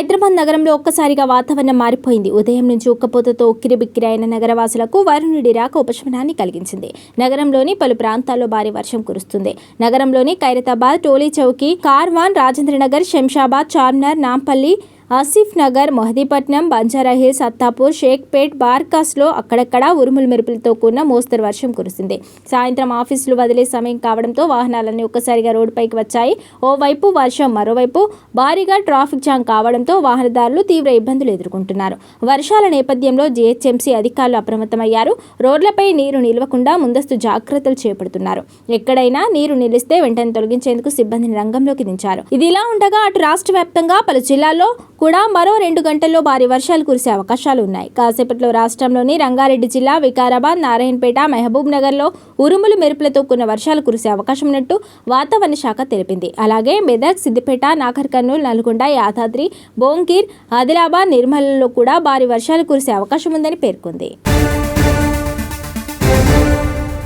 హైదరాబాద్ నగరంలో ఒక్కసారిగా వాతావరణం మారిపోయింది. ఉదయం నుంచి ఉక్కపోతతో ఉక్కిరిబిక్కిరి అయిన నగరవాసులకు వరుణుడి రాక ఉపశమనాన్ని కలిగించింది. నగరంలోని పలు ప్రాంతాల్లో భారీ వర్షం కురుస్తుంది. నగరంలోని ఖైరతాబాద్, టోలీ చౌకీ, కార్వాన్, రాజేంద్రనగర్, శంషాబాద్, చార్మినార్, నాంపల్లి, ఆసిఫ్ నగర్, మొహదీపట్నం, బంజారాహిల్స్, అత్తాపూర్, షేక్పేట్, బార్కాస్లో అక్కడక్కడ ఉరుములు మెరుపులతో కూడిన మోస్తరు వర్షం కురిసింది. సాయంత్రం ఆఫీసులు వదిలే సమయం కావడంతో వాహనాలన్నీ ఒక్కసారిగా రోడ్డుపైకి వచ్చాయి. ఓవైపు వర్షం, మరోవైపు భారీగా ట్రాఫిక్ జామ్ కావడంతో వాహనదారులు తీవ్ర ఇబ్బందులు ఎదుర్కొంటున్నారు. వర్షాల నేపథ్యంలో జీహెచ్ఎంసీ అధికారులు అప్రమత్తమయ్యారు. రోడ్లపై నీరు నిలవకుండా ముందస్తు జాగ్రత్తలు చేపడుతున్నారు. ఎక్కడైనా నీరు నిలిస్తే వెంటనే తొలగించేందుకు సిబ్బందిని రంగంలోకి దించారు. ఇదిలా ఉండగా అటు రాష్ట్ర వ్యాప్తంగా పలు జిల్లాల్లో కూడా మరో 2 గంటల్లో భారీ వర్షాలు కురిసే అవకాశాలు ఉన్నాయి. కాసేపట్లో రాష్ట్రంలోని రంగారెడ్డి జిల్లా, వికారాబాద్, నారాయణపేట, మహబూబ్ నగర్లో ఉరుములు మెరుపులతో కూడిన వర్షాలు కురిసే అవకాశం ఉన్నట్టు వాతావరణ శాఖ తెలిపింది. అలాగే మెదక్, సిద్దిపేట, నాగర్ కర్నూల్, నల్గొండ, యాదాద్రి, భువనగిర్, ఆదిలాబాద్, నిర్మల్లో కూడా భారీ వర్షాలు కురిసే అవకాశం ఉందని పేర్కొంది.